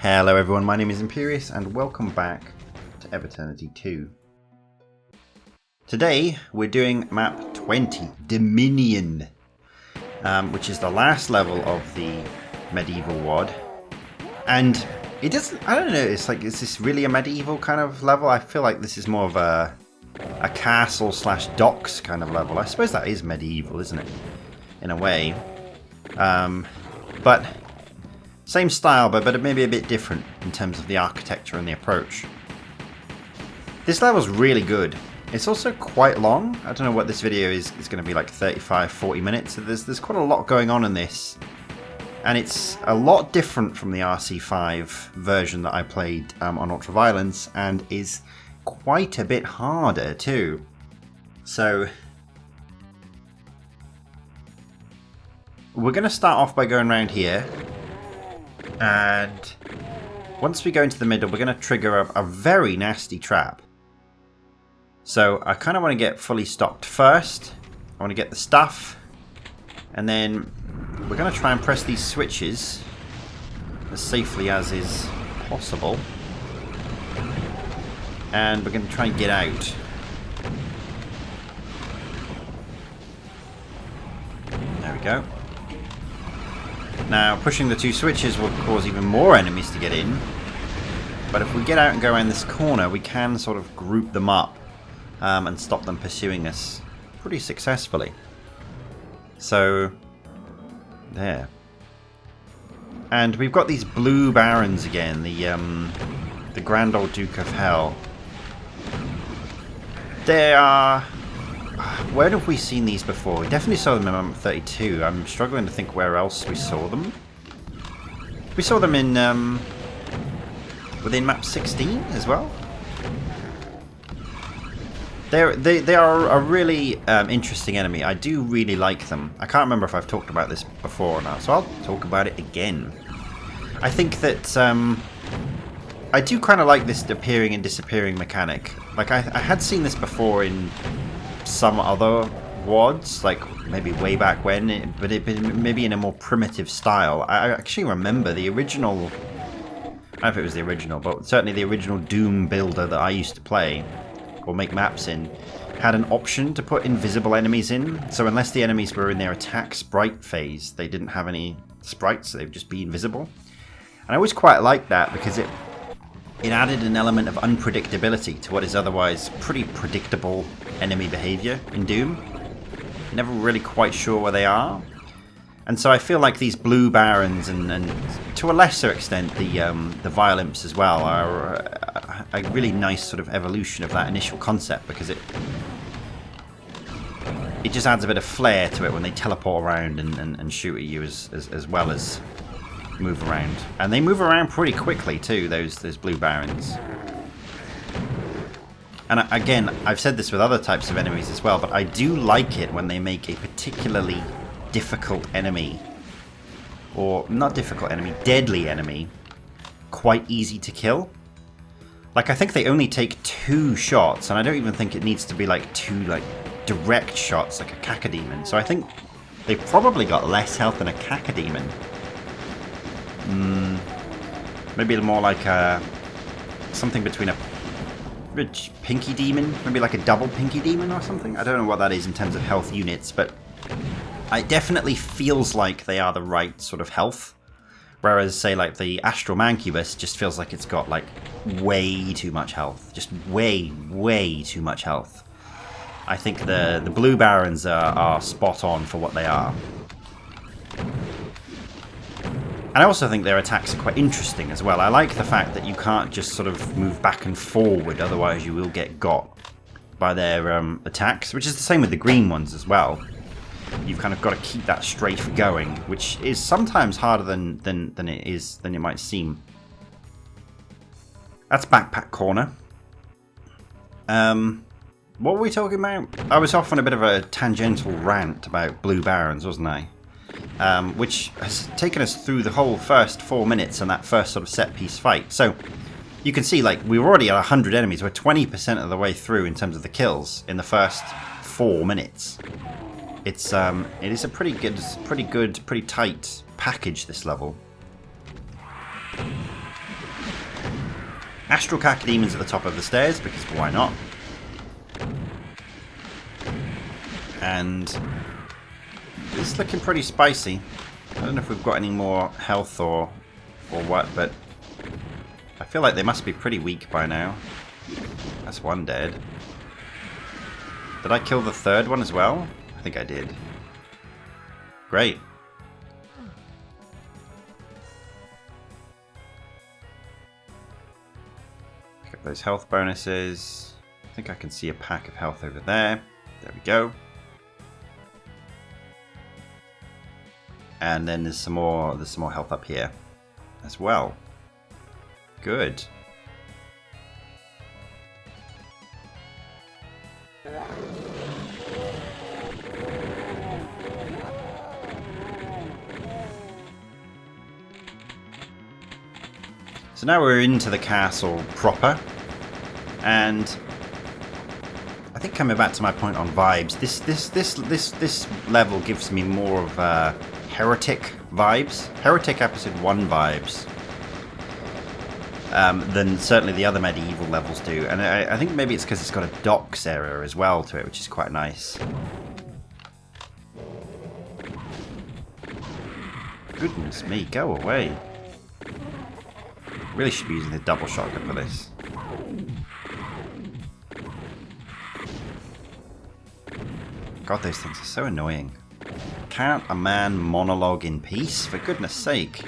Hello everyone, my name is Imperius and welcome back to Eviternity II. Today we're doing map 20, Dominion, which is the last level of the medieval WoD. And it doesn't, I don't know, it's like, is this really a medieval kind of level? I feel like this is more of a castle slash docks kind of level. I suppose that is medieval, isn't it? In a way. But same style, but maybe a bit different in terms of the architecture and the approach. This level's really good. It's also quite long. I don't know what this video is going to be, like 35-40 minutes. So there's quite a lot going on in this. And it's a lot different from the RC5 version that I played on Ultraviolence, and is quite a bit harder too. So we're going to start off by going around here. And once we go into the middle, we're going to trigger a very nasty trap. So I kind of want to get fully stocked first. I want to get the stuff. And then we're going to try and press these switches as safely as is possible. And we're going to try and get out. There we go. Now, pushing the two switches will cause even more enemies to get in. But if we get out and go around this corner, we can sort of group them up and stop them pursuing us pretty successfully. So, there. And we've got these blue barons again, the Grand Old Duke of Hell. They are... Where have we seen these before? We definitely saw them in map 32. I'm struggling to think where else we saw them. We saw them in within map 16 as well. They are a really interesting enemy. I do really like them. I can't remember if I've talked about this before or not, so I'll talk about it again. I think that I do kind of like this appearing and disappearing mechanic. Like I had seen this before in some other WoDs, like maybe way back when, but maybe in a more primitive style. I actually remember the original, I don't know if it was the original, but certainly the original Doom builder that I used to play, or make maps in, had an option to put invisible enemies in. So unless the enemies were in their attack sprite phase, they didn't have any sprites, so they'd just be invisible. And I always quite liked that because it added an element of unpredictability to what is otherwise pretty predictable enemy behavior in Doom. You're never really quite sure where they are. And so I feel like these blue barons and to a lesser extent the Violimps as well are a really nice sort of evolution of that initial concept, because it just adds a bit of flair to it when they teleport around and shoot at you as well as move around. And they move around pretty quickly too, those blue barons. And again, I've said this with other types of enemies as well, but I do like it when they make a particularly difficult enemy, or not difficult enemy, deadly enemy, quite easy to kill. Like, I think they only take 2 shots, and I don't even think it needs to be like 2 like direct shots like a Cacodemon. So I think they've probably got less health than a Cacodemon. Maybe more like something between a Pinky Demon, maybe like a double Pinky Demon or something. I don't know what that is in terms of health units, but it definitely feels like they are the right sort of health. Whereas, say, like the Astral Mancubus just feels like it's got like way too much health, just way too much health. I think the Blue Barons are spot on for what they are. And I also think their attacks are quite interesting as well. I like the fact that you can't just sort of move back and forward, otherwise you will get got by their attacks, which is the same with the green ones as well. You've kind of got to keep that strafe going, which is sometimes harder than it might seem. That's Backpack Corner. What were we talking about? I was off on a bit of a tangential rant about Blue Barons, wasn't I? Which has taken us through the whole first 4 minutes and that first sort of set-piece fight. So you can see, like, we were already at 100 enemies. We're 20% of the way through in terms of the kills in the first 4 minutes. It is a pretty good, pretty tight package, this level. Astral Cacodemons at the top of the stairs, because why not? And it's looking pretty spicy. I don't know if we've got any more health or what, but I feel like they must be pretty weak by now. That's one dead. Did I kill the third one as well? I think I did. Great. Pick up those health bonuses. I think I can see a pack of health over there. There we go. And then there's some more health up here as well. Good. So now we're into the castle proper, and I think coming back to my point on vibes, this level gives me more of Heretic vibes, Heretic Episode 1 vibes, than certainly the other medieval levels do. And I think maybe it's because it's got a docks area as well to it, which is quite nice. Goodness me, go away. Really should be using the double shotgun for this. God, those things are so annoying. Can't a man monologue in peace? For goodness sake.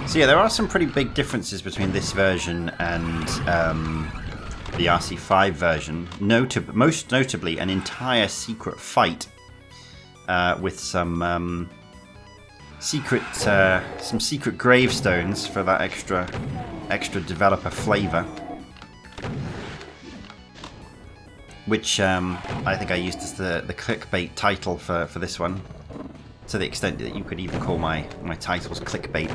So yeah, there are some pretty big differences between this version and the RC5 version. Most notably, an entire secret fight with some secret gravestones for that extra developer flavor, which I think I used as the clickbait title for this one, to the extent that you could even call my titles clickbait.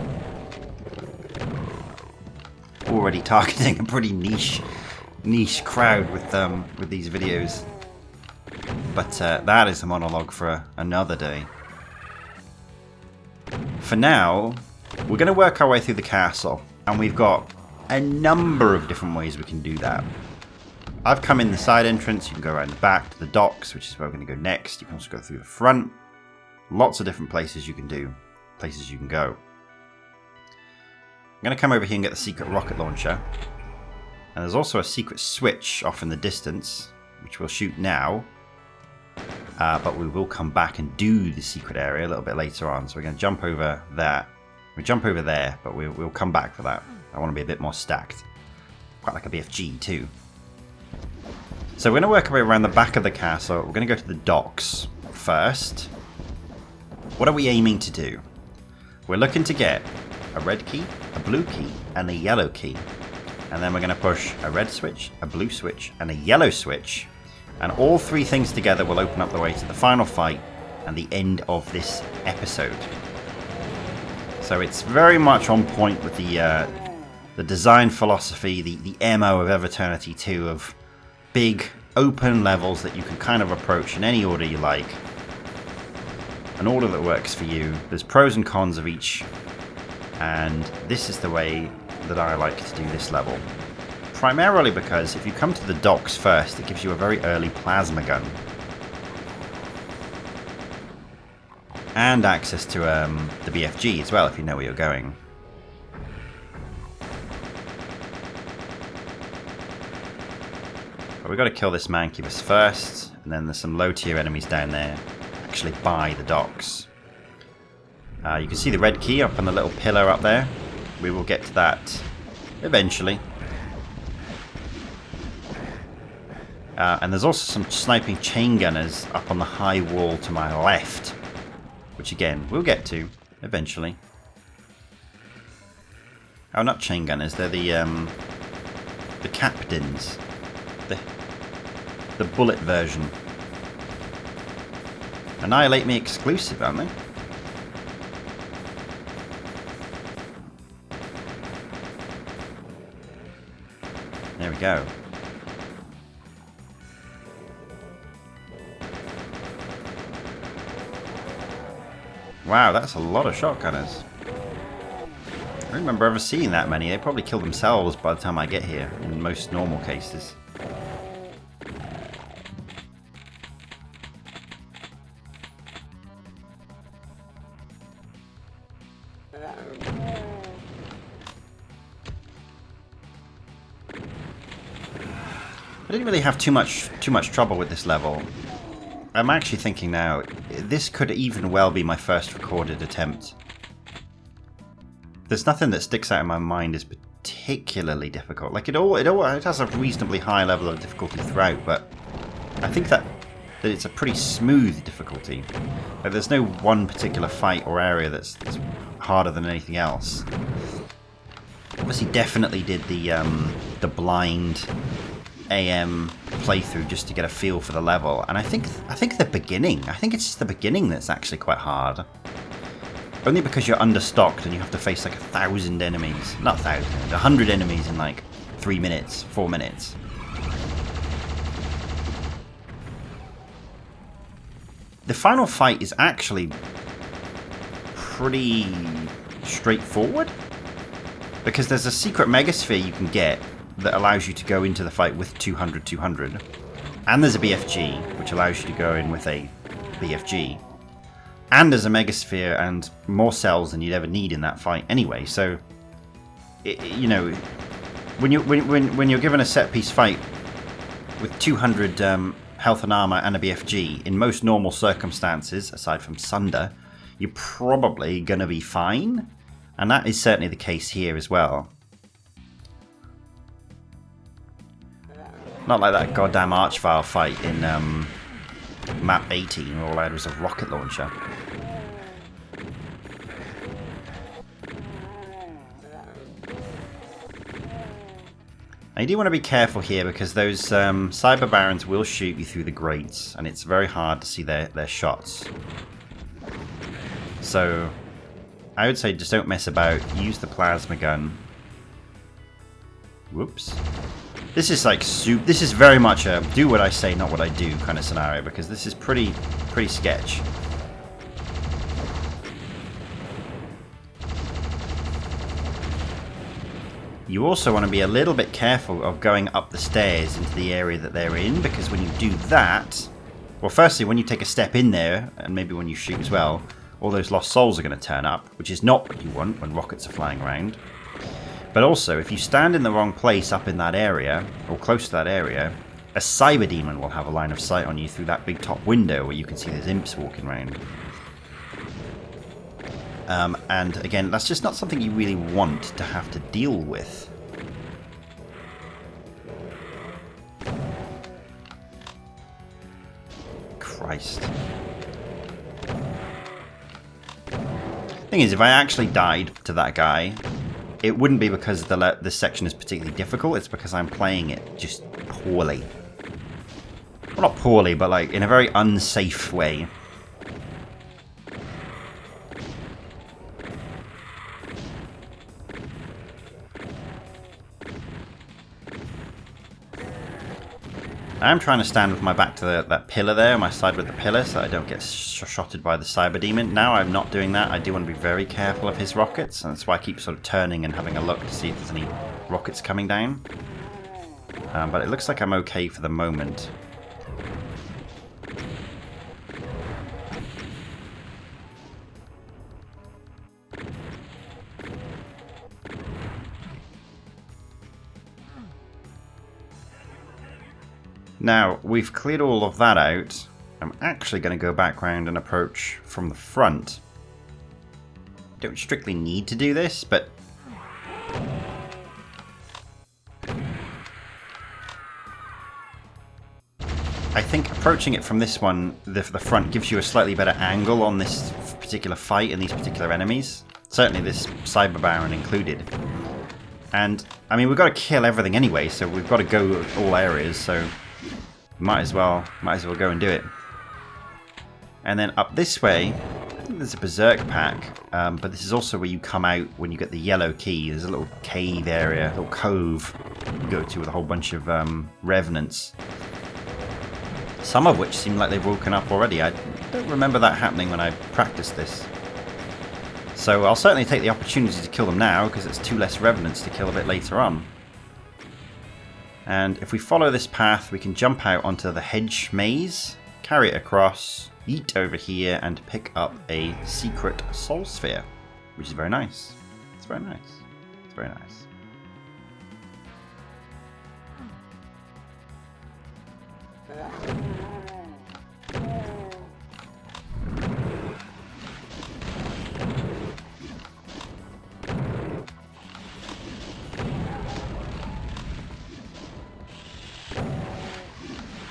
Already targeting a pretty niche crowd with these videos, but that is a monologue for another day. For now, we're going to work our way through the castle, and we've got a number of different ways we can do that. I've come in the side entrance. You can go around the back to the docks, which is where we're going to go next. You can also go through the front. Lots of different places you can do, places you can go. I'm going to come over here and get the secret rocket launcher. And there's also a secret switch off in the distance, which we'll shoot now. But we will come back and do the secret area a little bit later on. So we're going to jump over that. We jump over there, but we'll come back for that. I want to be a bit more stacked. Quite like a BFG too. So we're going to work our way around the back of the castle. We're going to go to the docks first. What are we aiming to do? We're looking to get a red key, a blue key, and a yellow key. And then we're going to push a red switch, a blue switch, and a yellow switch. And all three things together will open up the way to the final fight and the end of this episode. So it's very much on point with the design philosophy, the MO of Eviternity II, of big open levels that you can kind of approach in any order you like. An order that works for you. There's pros and cons of each. And this is the way that I like to do this level. Primarily because if you come to the docks first, it gives you a very early plasma gun. And access to the BFG as well, if you know where you're going. But we've got to kill this Mancubus first, and then there's some low tier enemies down there, actually by the docks. You can see the red key up on the little pillar up there. We will get to that eventually. And there's also some sniping chain gunners up on the high wall to my left, which again we'll get to eventually. Oh, not chain gunners. They're the captains, the bullet version. Annihilate Me exclusive, aren't they? There we go. Wow, that's a lot of shotgunners. I don't remember ever seeing that many. They probably kill themselves by the time I get here, in most normal cases. I didn't really have too much trouble with this level. I'm actually thinking now, this could even well be my first recorded attempt. There's nothing that sticks out in my mind as particularly difficult. Like it has a reasonably high level of difficulty throughout, but I think that it's a pretty smooth difficulty. Like there's no one particular fight or area that's harder than anything else. Obviously, definitely did the blind AM playthrough just to get a feel for the level, and I think the beginning. I think it's just the beginning that's actually quite hard. Only because you're understocked and you have to face like 1,000 enemies. Not 1,000, 100 enemies in like 3 minutes, 4 minutes. The final fight is actually pretty straightforward, because there's a secret megasphere you can get that allows you to go into the fight with 200, and there's a BFG which allows you to go in with a BFG, and there's a megasphere and more cells than you'd ever need in that fight anyway. So you know, when you're given a set piece fight with 200 health and armor and a BFG in most normal circumstances, aside from Sunder, you're probably gonna be fine, and that is certainly the case here as well. Not like that goddamn Archvile fight in map 18 where all I had was a rocket launcher. Now you do want to be careful here, because those Cyber Barons will shoot you through the grates, and it's very hard to see their shots. So I would say just don't mess about, use the plasma gun. Whoops. This is like this is very much a do what I say, not what I do kind of scenario, because this is pretty sketch. You also want to be a little bit careful of going up the stairs into the area that they're in, because when you do that, well, firstly, when you take a step in there, and maybe when you shoot as well, all those lost souls are going to turn up, which is not what you want when rockets are flying around. But also, if you stand in the wrong place up in that area, or close to that area, a Cyber Demon will have a line of sight on you through that big top window where you can see there's imps walking around. And again, that's just not something you really want to have to deal with. Christ. Thing is, if I actually died to that guy, it wouldn't be because this section is particularly difficult, it's because I'm playing it just poorly. Well, not poorly, but like in a very unsafe way. I'm trying to stand with my back to that pillar there, my side with the pillar, so I don't get shotted by the Cyber Demon. Now I'm not doing that. I do want to be very careful of his rockets, and that's why I keep sort of turning and having a look to see if there's any rockets coming down. But it looks like I'm okay for the moment. Now, we've cleared all of that out. I'm actually going to go back round and approach from the front. Don't strictly need to do this, but I think approaching it from this one, the front, gives you a slightly better angle on this particular fight and these particular enemies. Certainly this Cyber Baron included. And, I mean, we've got to kill everything anyway, so we've got to go all areas, so might as well go and do it. And then up this way, I think there's a Berserk pack, but this is also where you come out when you get the yellow key. There's a little cave area, a little cove you go to with a whole bunch of revenants. Some of which seem like they've woken up already. I don't remember that happening when I practiced this. So I'll certainly take the opportunity to kill them now, because it's 2 less revenants to kill a bit later on. And if we follow this path, we can jump out onto the hedge maze, carry it across, yeet over here, and pick up a secret soul sphere, which is very nice. It's very nice. It's very nice.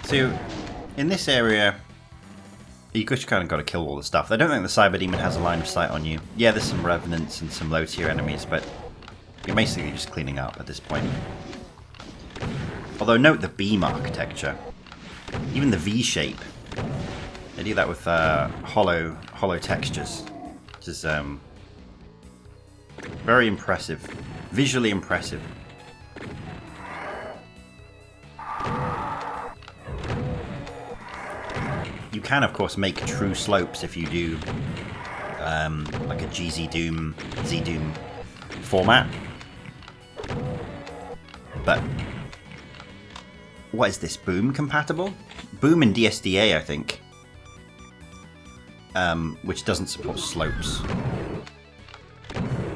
So, in this area, you just kind of got to kill all the stuff. I don't think the Cyber Demon has a line of sight on you. Yeah, there's some Revenants and some low-tier enemies, but you're basically just cleaning up at this point. Although, note the beam architecture. Even the V-shape. They do that with hollow textures, which is very impressive. Visually impressive. You can, of course, make true slopes if you do like a GZ Doom, Z Doom format. But what is this? Boom compatible? Boom and DSDA, I think. Which doesn't support slopes.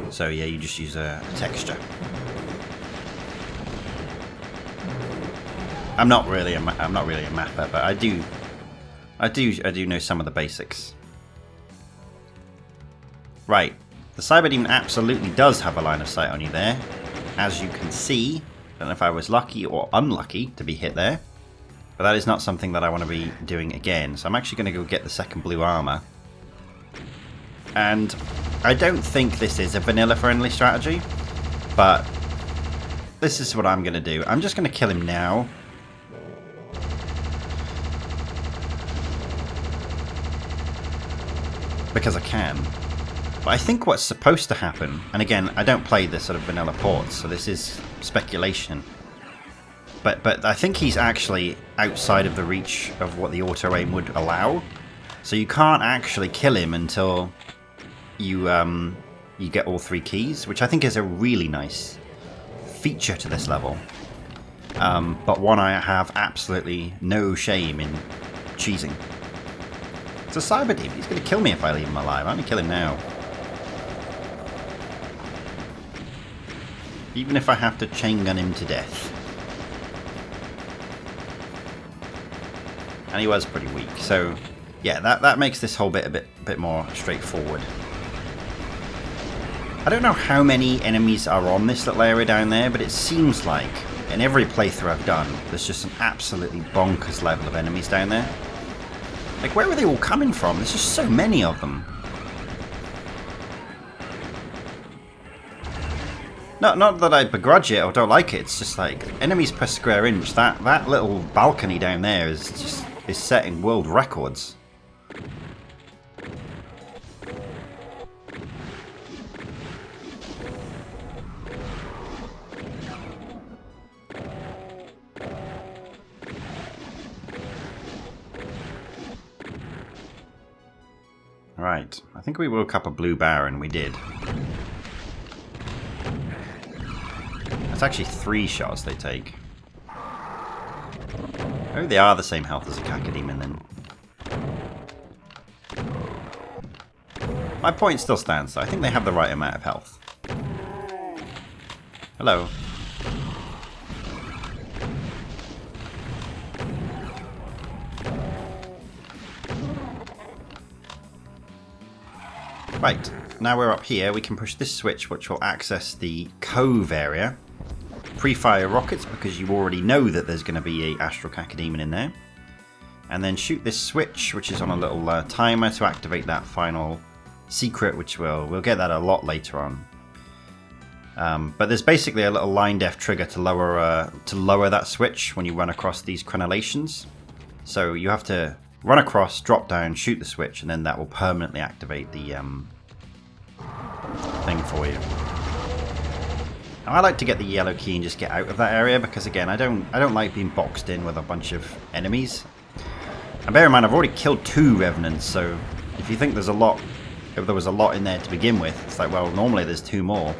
So yeah, you just use a texture. I'm not really a mapper, but I do know some of the basics. Right, the Cyber Demon absolutely does have a line of sight on you there. As you can see, I don't know if I was lucky or unlucky to be hit there, but that is not something that I want to be doing again. So I'm actually going to go get the second blue armor. And I don't think this is a vanilla-friendly strategy, but this is what I'm going to do. I'm just going to kill him now. Because I can. But I think what's supposed to happen, and again, I don't play the sort of vanilla ports, so this is speculation. But I think he's actually outside of the reach of what the auto-aim would allow. So you can't actually kill him until you get all 3 keys, which I think is a really nice feature to this level. But one I have absolutely no shame in cheesing. It's a Cyber Demon. He's going to kill me if I leave him alive. I'm going to kill him now. Even if I have to chain gun him to death. And he was pretty weak. So, yeah, that makes this whole bit a bit more straightforward. I don't know how many enemies are on this little area down there, but it seems like in every playthrough I've done, there's just an absolutely bonkers level of enemies down there. Like, where are they all coming from? There's just so many of them. Not that I begrudge it or don't like it, it's just like, enemies per square inch, that little balcony down there is setting world records. Right, I think we woke up a blue baron, we did. That's actually 3 shots they take. Oh, they are the same health as a Cacodemon then. My point still stands though, I think they have the right amount of health. Hello. Right, now we're up here, we can push this switch which will access the cove area. Pre-fire rockets because you already know that there's going to be a Astral Cacodemon in there. And then shoot this switch which is on a little timer to activate that final secret, which we'll get that a lot later on. But there's basically a little line def trigger to lower that switch when you run across these crenellations. So you have to run across, drop down, shoot the switch, and then that will permanently activate the thing for you. Now, I like to get the yellow key and just get out of that area because, again, I don't like being boxed in with a bunch of enemies. And bear in mind, I've already killed 2 revenants, so if you think there's a lot If there was a lot in there to begin with, it's like, well, normally there's 2 more.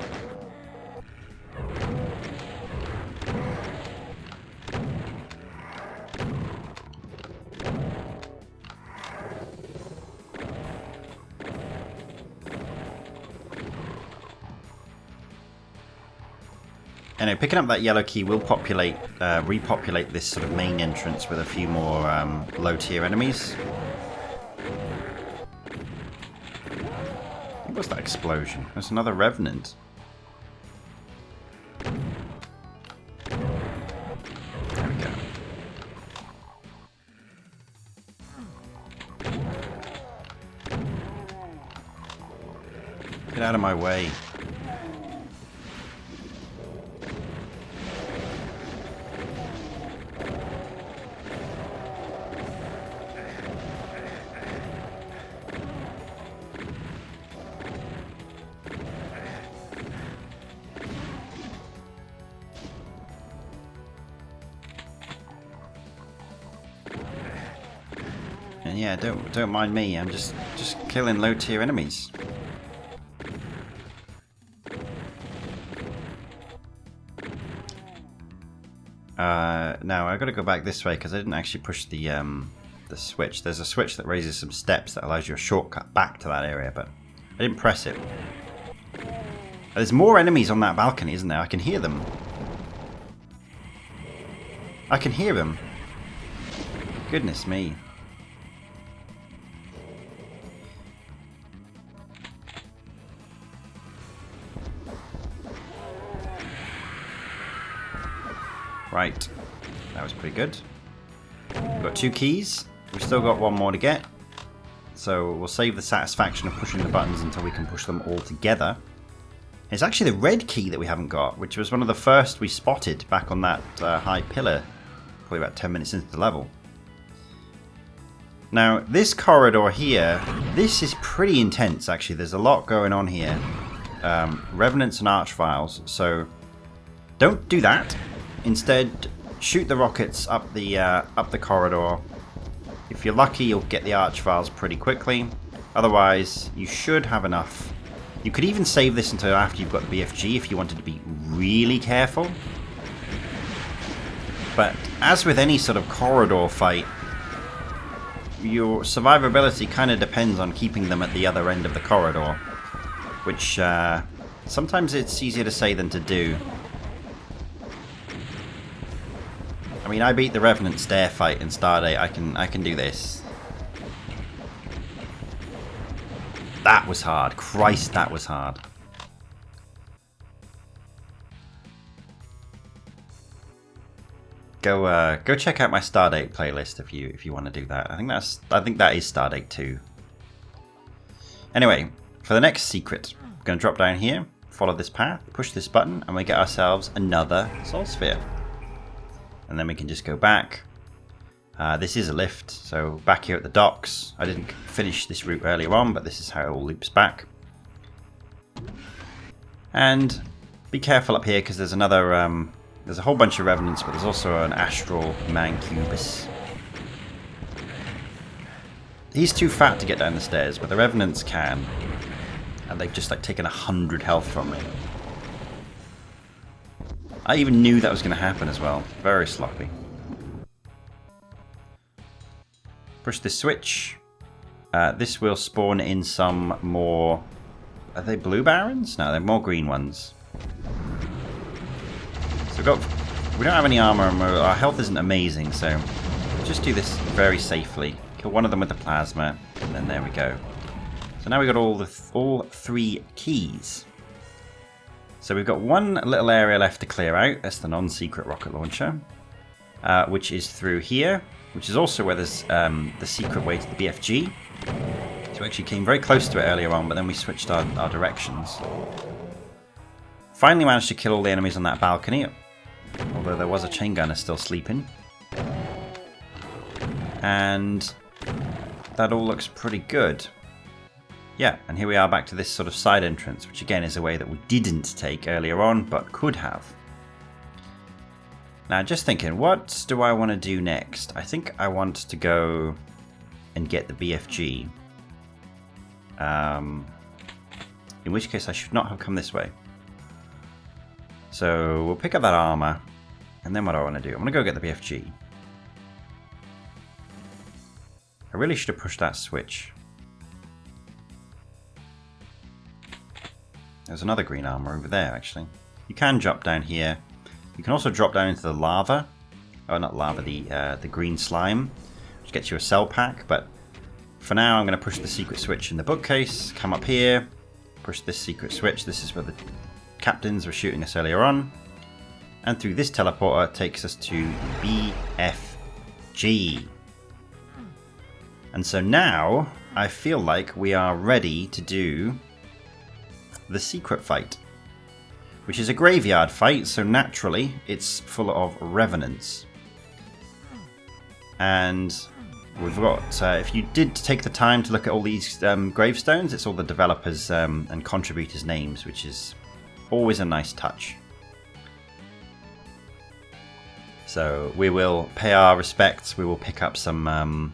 Anyway, picking up that yellow key will repopulate this sort of main entrance with a few more low-tier enemies. What was that explosion? There's another revenant. There we go. Get out of my way. And yeah, don't mind me. I'm just killing low tier enemies. Now I got to go back this way because I didn't actually push the switch. There's a switch that raises some steps that allows you a shortcut back to that area, but I didn't press it. There's more enemies on that balcony, isn't there? I can hear them. I can hear them. Goodness me. Right, that was pretty good. We've got 2 keys. We've still got 1 more to get. So we'll save the satisfaction of pushing the buttons until we can push them all together. It's actually the red key that we haven't got, which was one of the first we spotted back on that high pillar, probably about 10 minutes into the level. Now, this corridor here, this is pretty intense actually. There's a lot going on here. Revenants and archviles, so don't do that. Instead, shoot the rockets up the corridor. If you're lucky, you'll get the archviles pretty quickly. Otherwise, you should have enough. You could even save this until after you've got the BFG if you wanted to be really careful. But as with any sort of corridor fight, your survivability kind of depends on keeping them at the other end of the corridor, which sometimes it's easier to say than to do. I mean, I beat the Revenant stair fight in Stardate. I can do this. That was hard. Christ, that was hard. Go check out my Stardate playlist if you want to do that. I think that is Stardate 2. Anyway, for the next secret, we're going to drop down here, follow this path, push this button, and we get ourselves another Soul Sphere. And then we can just go back. This is a lift, so back here at the docks. I didn't finish this route earlier on, but this is how it all loops back. And be careful up here because there's another. There's a whole bunch of revenants, but there's also an astral mancubus. He's too fat to get down the stairs, but the revenants can, and they've just like taken 100 health from me. I even knew that was going to happen as well. Very sloppy. Push this switch. This will spawn in some more... Are they blue barons? No, they're more green ones. So we don't have any armor and our health isn't amazing, so just do this very safely. Kill one of them with the plasma, and then there we go. So now we've got all 3 keys. So we've got one little area left to clear out. That's the non-secret rocket launcher, which is through here, which is also where there's the secret way to the BFG. So we actually came very close to it earlier on, but then we switched our directions. Finally managed to kill all the enemies on that balcony, although there was a chain gunner still sleeping. And that all looks pretty good. Yeah, and here we are back to this sort of side entrance, which again is a way that we didn't take earlier on, but could have. Now, just thinking, what do I want to do next? I think I want to go and get the BFG. In which case I should not have come this way. So we'll pick up that armor. And then what do I want to do? I'm going to go get the BFG. I really should have pushed that switch. There's another green armor over there, actually. You can drop down here. You can also drop down into the lava. Oh, not lava, the green slime, which gets you a cell pack. But for now, I'm going to push the secret switch in the bookcase. Come up here, push this secret switch. This is where the captains were shooting us earlier on. And through this teleporter takes us to BFG. And so now I feel like we are ready to do the secret fight, which is a graveyard fight, so naturally it's full of revenants. And we've got, if you did take the time to look at all these gravestones, it's all the developers and contributors' names, which is always a nice touch. So we will pay our respects. We will pick up some,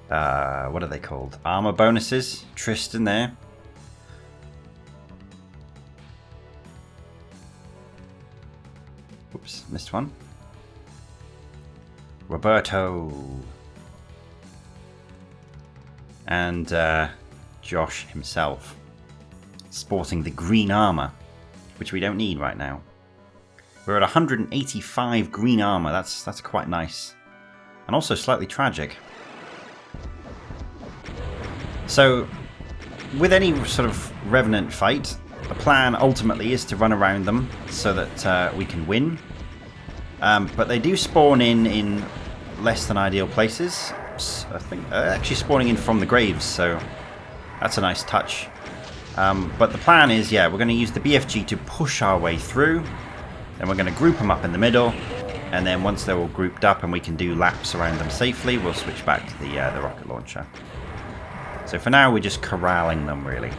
what are they called? Armor bonuses. Tristan there. Oops, missed one. Roberto. And Josh himself. Sporting the green armor, which we don't need right now. We're at 185 green armor. That's quite nice. And also slightly tragic. So, with any sort of Revenant fight, the plan ultimately is to run around them so that we can win. But they do spawn in less than ideal places. I think actually spawning in from the graves, so that's a nice touch. But the plan is, yeah, we're going to use the BFG to push our way through. Then we're going to group them up in the middle, and then once they're all grouped up and we can do laps around them safely, we'll switch back to the rocket launcher. So for now, we're just corralling them, really.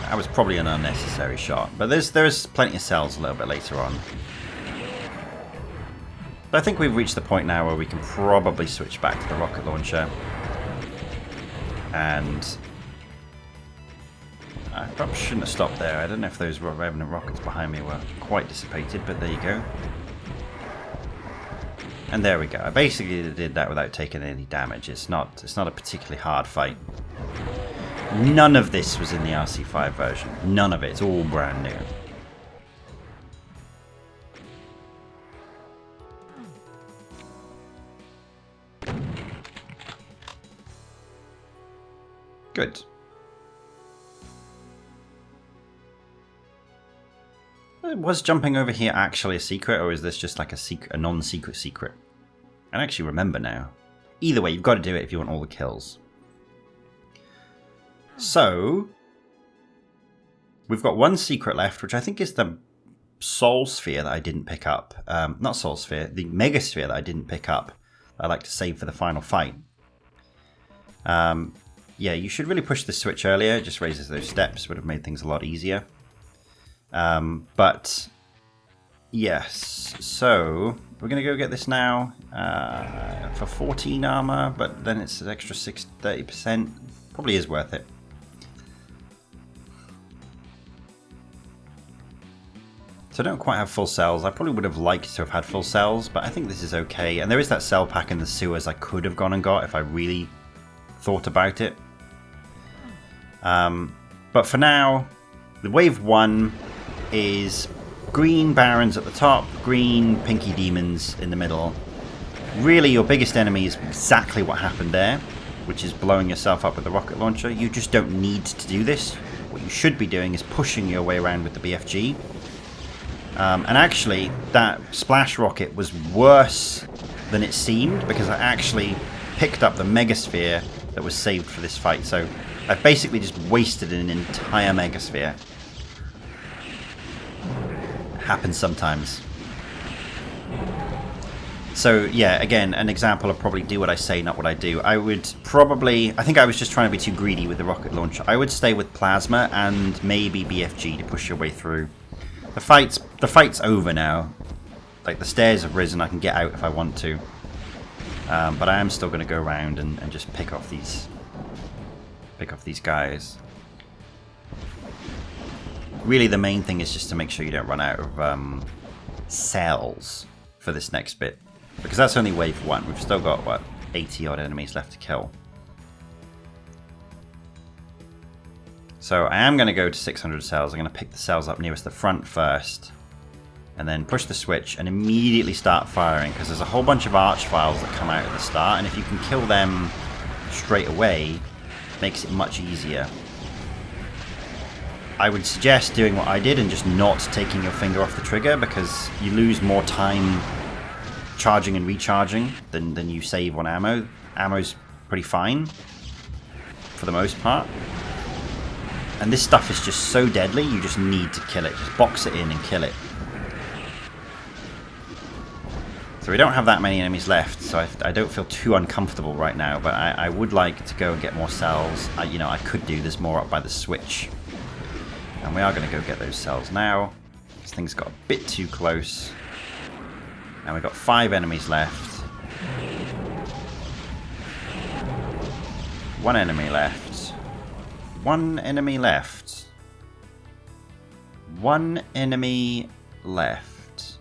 That was probably an unnecessary shot, but there's plenty of cells a little bit later on. But I think we've reached the point now where we can probably switch back to the rocket launcher. And I probably shouldn't have stopped there. I don't know if those Revenant rockets behind me were quite dissipated, but there you go. And there we go. I basically did that without taking any damage. It's not a particularly hard fight. None of this was in the RC5 version. None of it. It's all brand new. Good. Was jumping over here actually a secret, or is this just like a non-secret secret? I don't actually remember now. Either way, you've got to do it if you want all the kills. So, we've got one secret left, which I think is the Soul Sphere that I didn't pick up. Not Soul Sphere, the Mega Sphere that I didn't pick up. I like to save for the final fight. Yeah, you should really push the switch earlier. It just raises those steps. Would have made things a lot easier. But yes, so we're going to go get this now for 14 armor, but then it's an extra 30%. Probably is worth it. So I don't quite have full cells. I probably would have liked to have had full cells, but I think this is okay. And there is that cell pack in the sewers I could have gone and got if I really thought about it. But for now, the wave 1 is green barons at the top, green pinky demons in the middle. Really, your biggest enemy is exactly what happened there, which is blowing yourself up with the rocket launcher. You just don't need to do this. What you should be doing is pushing your way around with the BFG. And actually, that splash rocket was worse than it seemed, because I actually picked up the Megasphere that was saved for this fight. So I've basically just wasted an entire Megasphere. Happens sometimes. So yeah, again, an example of probably do what I say, not what I do. I think I was just trying to be too greedy with the rocket launcher. I would stay with plasma and maybe BFG to push your way through. The fight's over now. Like, the stairs have risen, I can get out if I want to. But I am still going to go around and just pick off these pick off these guys. Really, the main thing is just to make sure you don't run out of cells for this next bit. Because that's only wave 1. We've still got, what, 80 odd enemies left to kill. So I am going to go to 600 cells. I'm going to pick the cells up nearest the front first. And then push the switch and immediately start firing. Because there's a whole bunch of archviles that come out at the start. And if you can kill them straight away, it makes it much easier. I would suggest doing what I did and just not taking your finger off the trigger, because you lose more time charging and recharging than you save on ammo. Ammo's pretty fine for the most part. And this stuff is just so deadly, you just need to kill it. Just box it in and kill it. So we don't have that many enemies left, so I don't feel too uncomfortable right now, but I would like to go and get more cells. You know, I could do this more up by the switch. And we are going to go get those cells now. This thing's got a bit too close. And we've got 5 enemies left. 1 enemy left. 1 enemy left. 1 enemy left.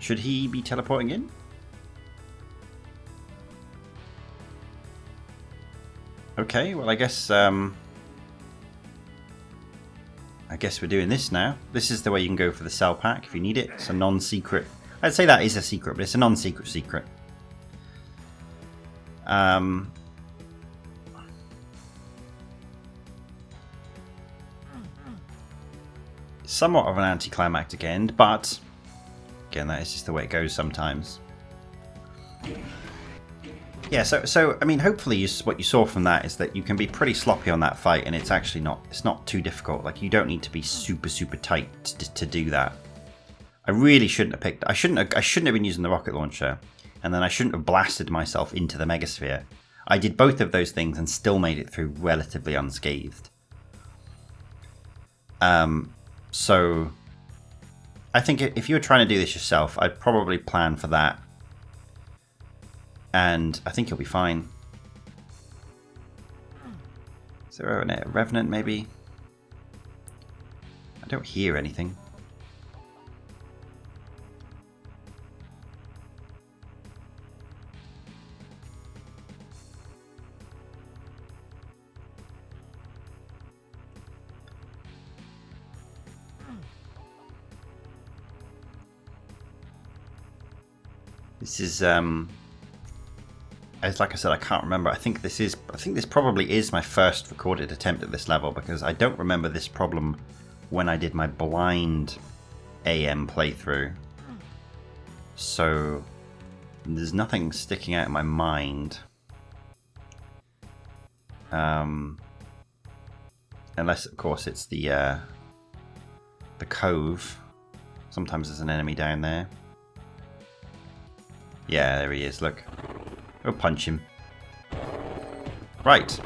Should he be teleporting in? Okay, well I guess we're doing this now. This is the way you can go for the cell pack if you need it. It's a non-secret. I'd say that is a secret, but it's a non-secret secret. Somewhat of an anticlimactic end, but again, that is just the way it goes sometimes. Yeah, so I mean, hopefully what you saw from that is that you can be pretty sloppy on that fight, and it's actually not too difficult. Like, you don't need to be super tight to do that. I really shouldn't have picked. I shouldn't have been using the rocket launcher, and then I shouldn't have blasted myself into the megasphere. I did both of those things and still made it through relatively unscathed. So I think if you were trying to do this yourself, I'd probably plan for that. And I think you'll be fine. Is there a revenant, maybe? I don't hear anything. This is as like I said, I can't remember. I think this probably is my first recorded attempt at this level, because I don't remember this problem when I did my blind AM playthrough. So there's nothing sticking out in my mind. Unless, of course, it's the cove. Sometimes there's an enemy down there. Yeah, there he is, look. Go punch him. Right.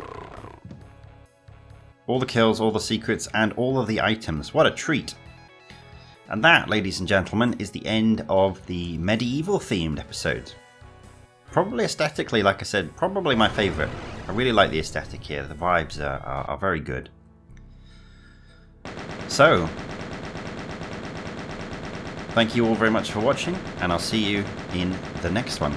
All the kills, all the secrets, and all of the items. What a treat. And that, ladies and gentlemen, is the end of the medieval-themed episode. Probably aesthetically, like I said, probably my favourite. I really like the aesthetic here. The vibes are very good. So, thank you all very much for watching, and I'll see you in the next one.